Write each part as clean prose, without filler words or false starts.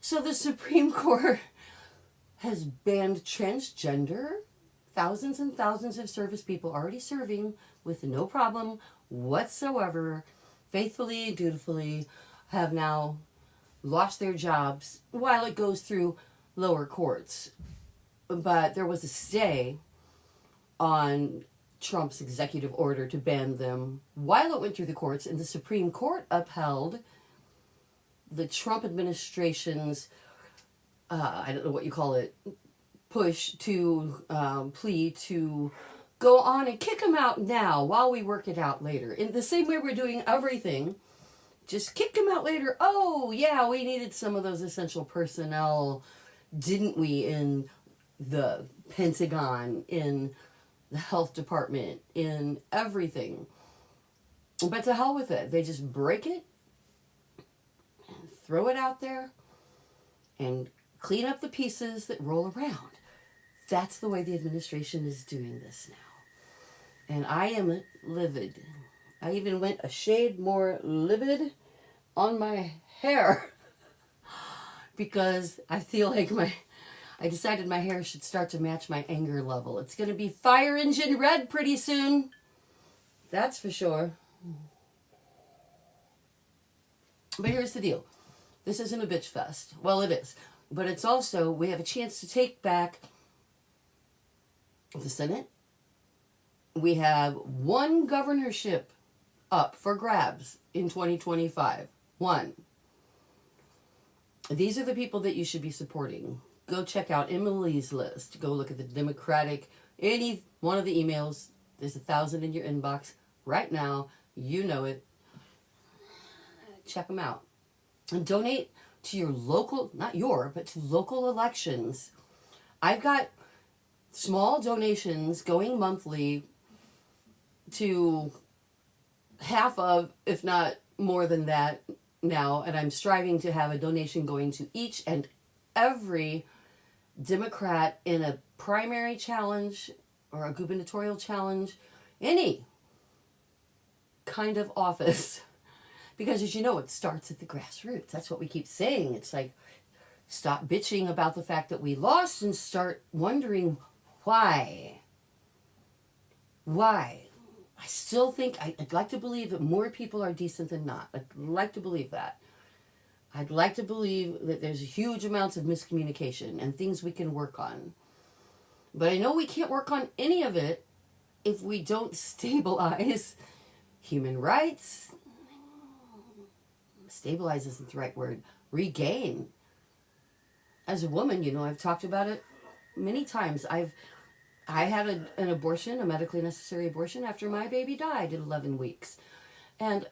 So the Supreme Court has banned transgender. Thousands and thousands of service people already serving with no problem whatsoever, faithfully and dutifully, have now lost their jobs while it goes through lower courts. But there was a stay on Trump's executive order to ban them while it went through the courts, and the Supreme Court upheld the Trump administration's, I don't know what you call it, push to plea to go on and kick them out now while we work it out later. In the same way we're doing everything, just kick them out later. Oh, yeah, we needed some of those essential personnel, didn't we, in the Pentagon, in the health department, in everything. But to hell with it. They just break it and throw it out there and clean up the pieces that roll around. That's the way the administration is doing this now. And I am livid. I even went a shade more livid on my hair because I feel like I decided my hair should start to match my anger level. It's going to be fire engine red pretty soon. That's for sure. But here's the deal. This isn't a bitch fest. Well, it is. But it's also, we have a chance to take back the Senate. We have one governorship up for grabs in 2025. One. These are the people that you should be supporting. Go check out Emily's list. Go look at the Democratic, any one of the emails. There's 1,000 in your inbox right now. You know it. Check them out. And donate to your local, not your, but to local elections. I've got small donations going monthly to half of, if not more than that now, and I'm striving to have a donation going to each and every Democrat in a primary challenge or a gubernatorial challenge, any kind of office. Because as you know, it starts at the grassroots. That's what we keep saying. It's like, stop bitching about the fact that we lost and start wondering why. Why? I still think, I'd like to believe that more people are decent than not. I'd like to believe that. I'd like to believe that there's huge amounts of miscommunication and things we can work on. But I know we can't work on any of it if we don't stabilize human rights. Stabilize isn't the right word. Regain. As a woman, you know, I've talked about it many times. I had an abortion, a medically necessary abortion, after my baby died at 11 weeks. And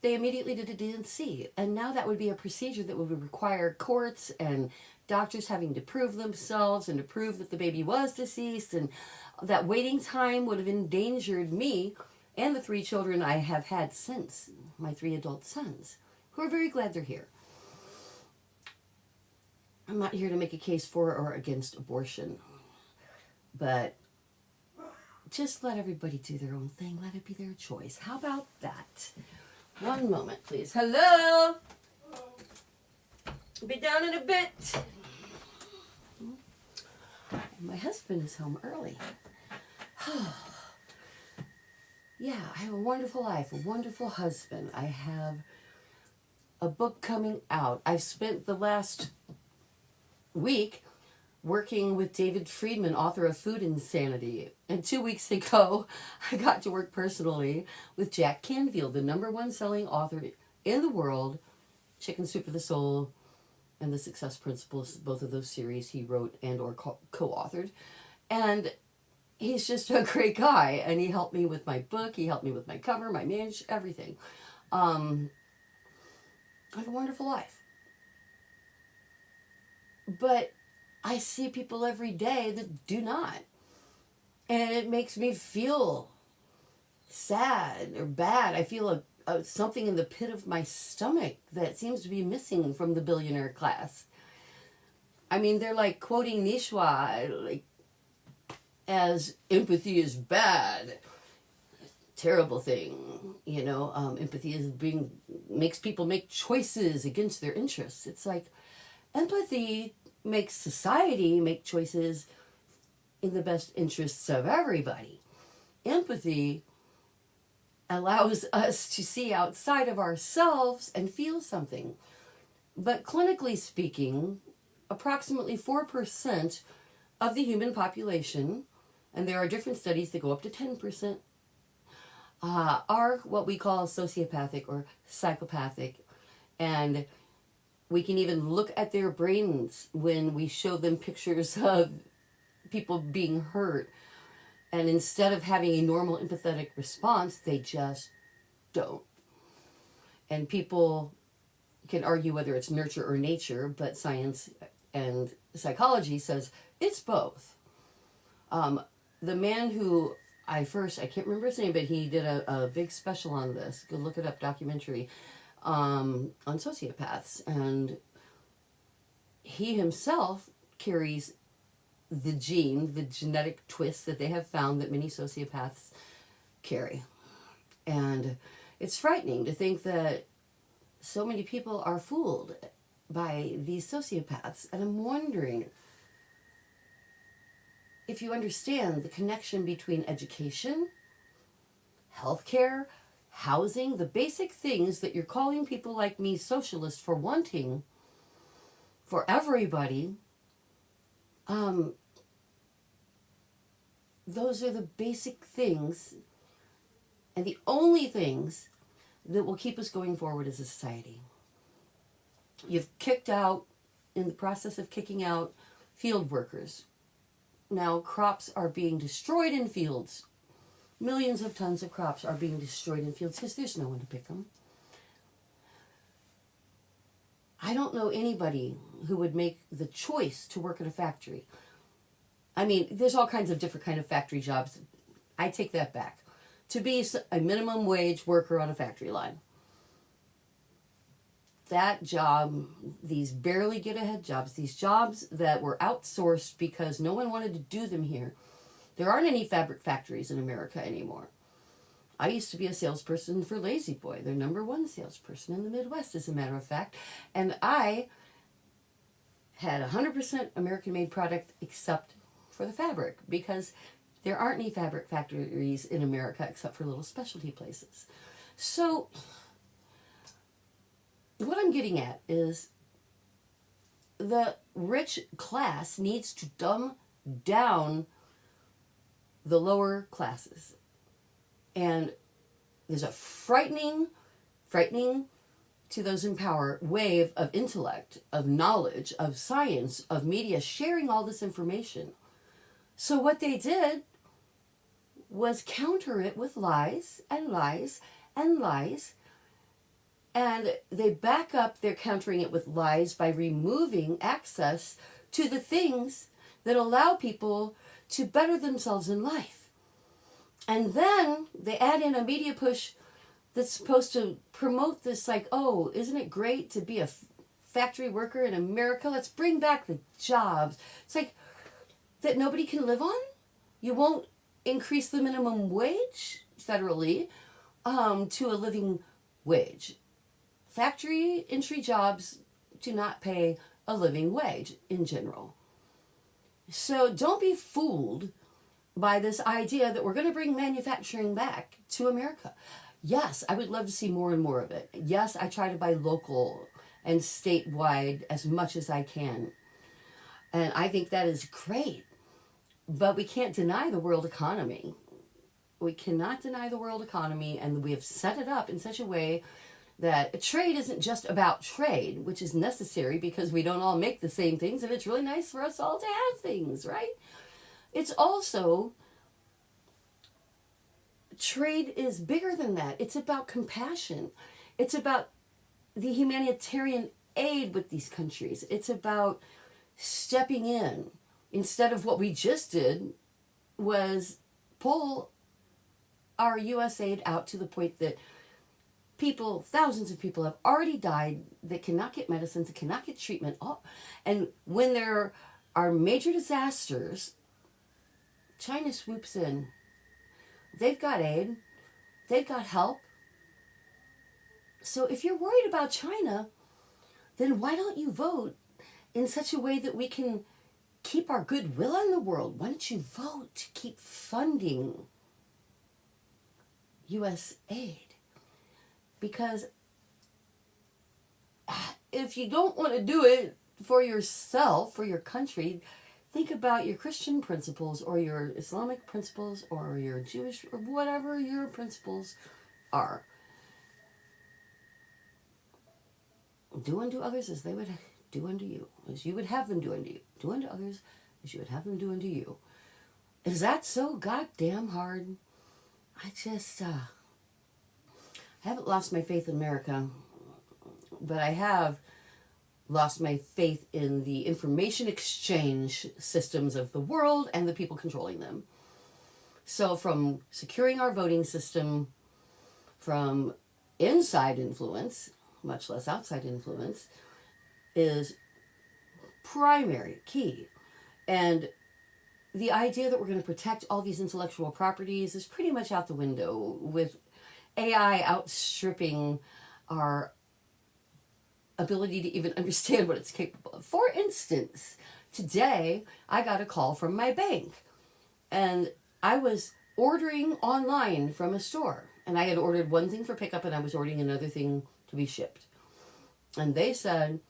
they immediately did a D&C. And now that would be a procedure that would require courts and doctors having to prove themselves and to prove that the baby was deceased. And that waiting time would have endangered me and the 3 children I have had since, my 3 adult sons, who are very glad they're here. I'm not here to make a case for or against abortion, but just let everybody do their own thing. Let it be their choice. How about that? One moment, please. Hello? I'll be down in a bit. My husband is home early. Yeah, I have a wonderful life, a wonderful husband. I have a book coming out. I've spent the last week working with David Friedman, author of Food Insanity. And 2 weeks ago, I got to work personally with Jack Canfield, the #1 selling author in the world, Chicken Soup for the Soul, and The Success Principles. Both of those series he wrote and or co-authored. And he's just a great guy, and he helped me with my book. He helped me with my cover, my manage, everything. I have a wonderful life. But I see people every day that do not. And it makes me feel sad or bad. I feel something in the pit of my stomach that seems to be missing from the billionaire class. I mean, they're like quoting Nishwa, like, as empathy is bad, terrible thing, you know. Empathy is makes people make choices against their interests. It's like, Empathy makes society make choices in the best interests of everybody. Empathy allows us to see outside of ourselves and feel something. But clinically speaking, approximately 4% of the human population, and there are different studies that go up to 10%, are what we call sociopathic or psychopathic. And we can even look at their brains when we show them pictures of people being hurt. And instead of having a normal empathetic response, they just don't. And people can argue whether it's nurture or nature, but science and psychology says it's both. The man who I can't remember his name, but he did a big special on this. Go look it up, documentary on sociopaths. And he himself carries the gene, the genetic twist that they have found that many sociopaths carry. And it's frightening to think that so many people are fooled by these sociopaths. And I'm wondering if you understand the connection between education, healthcare, housing, the basic things that you're calling people like me socialist for wanting for everybody. Those are the basic things and the only things that will keep us going forward as a society. You've kicked out, in the process of kicking out, field workers. Now crops are being destroyed in fields. Millions of tons of crops are being destroyed in fields because there's no one to pick them. I don't know anybody who would make the choice to work at a factory. I mean, there's all kinds of different kind of factory jobs. I take that back. To be a minimum wage worker on a factory line. That job, these barely get ahead jobs, these jobs that were outsourced because no one wanted to do them here. There aren't any fabric factories in America anymore. I used to be a salesperson for Lazy Boy, their #1 salesperson in the Midwest, as a matter of fact. And I had 100% American-made product except for the fabric, because there aren't any fabric factories in America except for little specialty places. So what I'm getting at is the rich class needs to dumb down the lower classes. And there's a frightening to those in power wave of intellect, of knowledge, of science, of media sharing all this information. So what they did was counter it with lies and lies and lies. And they back up their countering it with lies by removing access to the things that allow people to better themselves in life. And then they add in a media push that's supposed to promote this, like, oh, isn't it great to be a factory worker in America? Let's bring back the jobs. It's like that nobody can live on. You won't increase the minimum wage federally to a living wage. Factory entry jobs do not pay a living wage in general. So don't be fooled by this idea that we're going to bring manufacturing back to America. Yes, I would love to see more and more of it. Yes, I try to buy local and statewide as much as I can. And I think that is great. But we can't deny the world economy. We cannot deny the world economy, and we have set it up in such a way that trade isn't just about trade, which is necessary because we don't all make the same things, and it's really nice for us all to have things, right? It's also, trade is bigger than that. It's about compassion. It's about the humanitarian aid with these countries. It's about stepping in. Instead of what we just did was pull our U.S. aid out to the point that people, thousands of people have already died that cannot get medicines, that cannot get treatment. And when there are major disasters, China swoops in. They've got aid. They've got help. So if you're worried about China, then why don't you vote in such a way that we can keep our goodwill in the world. Why don't you vote to keep funding U.S. aid? Because if you don't want to do it for yourself, for your country, think about your Christian principles or your Islamic principles or your Jewish, or whatever your principles are. Do unto others as they would do unto you, as you would have them do unto you. Do unto others as you would have them do unto you. Is that so goddamn hard? I haven't lost my faith in America, but I have lost my faith in the information exchange systems of the world and the people controlling them. So from securing our voting system, from inside influence, much less outside influence, is primary, key. And the idea that we're going to protect all these intellectual properties is pretty much out the window, with AI outstripping our ability to even understand what it's capable of. For instance, today I got a call from my bank, and I was ordering online from a store, and I had ordered one thing for pickup and I was ordering another thing to be shipped. And they said,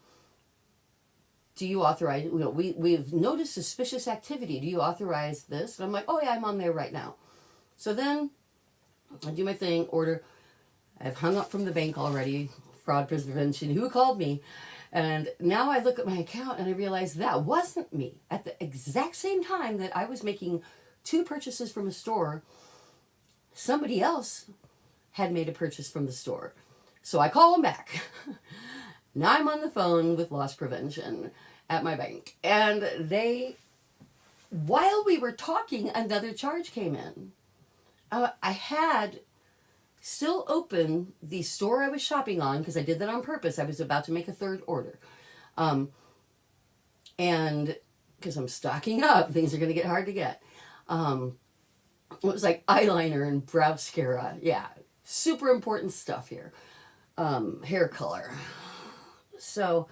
do you authorize, we've noticed suspicious activity. Do you authorize this? And I'm like, oh yeah, I'm on there right now. So then I do my thing, order. I've hung up from the bank already, fraud prevention, who called me? And now I look at my account and I realize that wasn't me. At the exact same time that I was making 2 purchases from a store, somebody else had made a purchase from the store. So I call them back. Now I'm on the phone with loss prevention at my bank. And they, while we were talking, another charge came in. I had still open the store I was shopping on, because I did that on purpose. I was about to make a 3rd order. And because I'm stocking up, things are going to get hard to get. It was like eyeliner and brow mascara. Yeah, super important stuff here. Hair color. So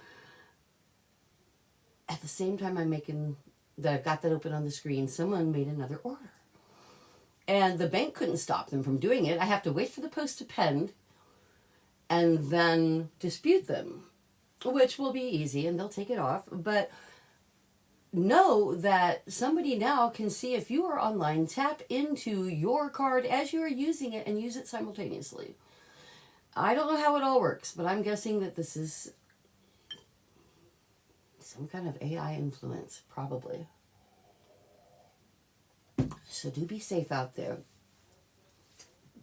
at the same time I've got that open on the screen, someone made another order. And the bank couldn't stop them from doing it. I have to wait for the post to pend and then dispute them, which will be easy and they'll take it off. But know that somebody now can see if you are online, tap into your card as you are using it and use it simultaneously. I don't know how it all works, but I'm guessing that this is some kind of AI influence, probably. So do be safe out there.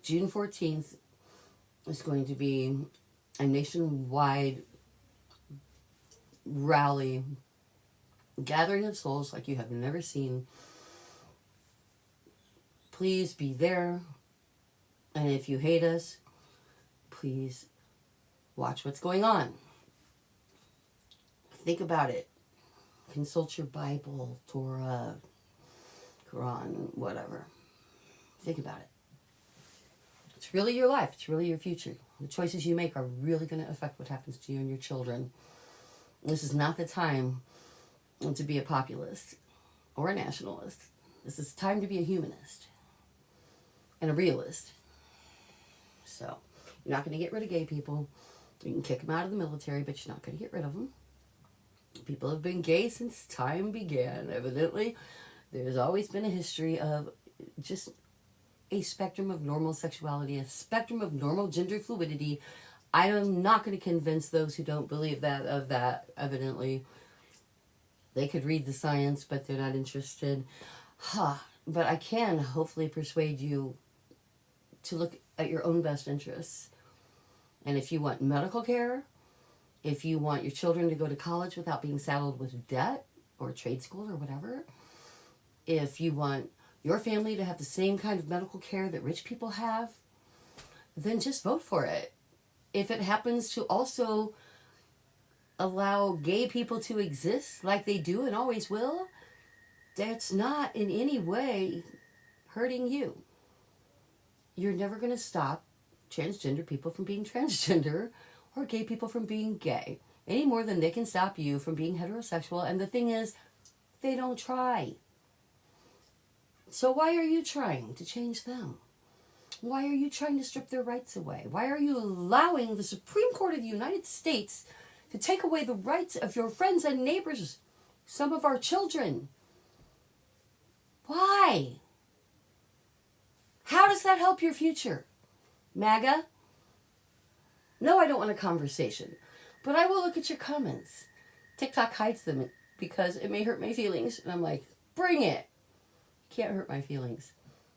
June 14th is going to be a nationwide rally, gathering of souls like you have never seen. Please be there. And if you hate us, please watch what's going on. Think about it. Consult your Bible, Torah, Quran, whatever. Think about it. It's really your life. It's really your future. The choices you make are really going to affect what happens to you and your children. This is not the time to be a populist or a nationalist. This is time to be a humanist and a realist. So, you're not going to get rid of gay people. You can kick them out of the military, but you're not going to get rid of them. People have been gay since time began, evidently. There's always been a history of just a spectrum of normal sexuality, a spectrum of normal gender fluidity. I am not going to convince those who don't believe that of that, evidently. They could read the science, but they're not interested. But I can hopefully persuade you to look at your own best interests. And if you want medical care, if you want your children to go to college without being saddled with debt or trade school or whatever, if you want your family to have the same kind of medical care that rich people have, then just vote for it. If it happens to also allow gay people to exist like they do and always will, that's not in any way hurting you. You're never going to stop transgender people from being transgender or gay people from being gay. any more than they can stop you from being heterosexual. And the thing is, they don't try. So why are you trying to change them? Why are you trying to strip their rights away? Why are you allowing the Supreme Court of the United States to take away the rights of your friends and neighbors, some of our children? Why? How does that help your future? MAGA? No, I don't want a conversation. But I will look at your comments. TikTok hides them because it may hurt my feelings. And I'm like, bring it. You can't hurt my feelings.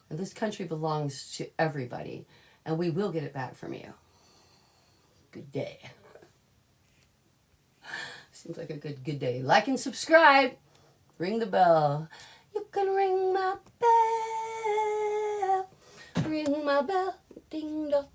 And this country belongs to everybody. And we will get it back from you. Good day. Seems like a good day. Like and subscribe. Ring the bell. You can ring my bell. Ring my bell. Ding dong.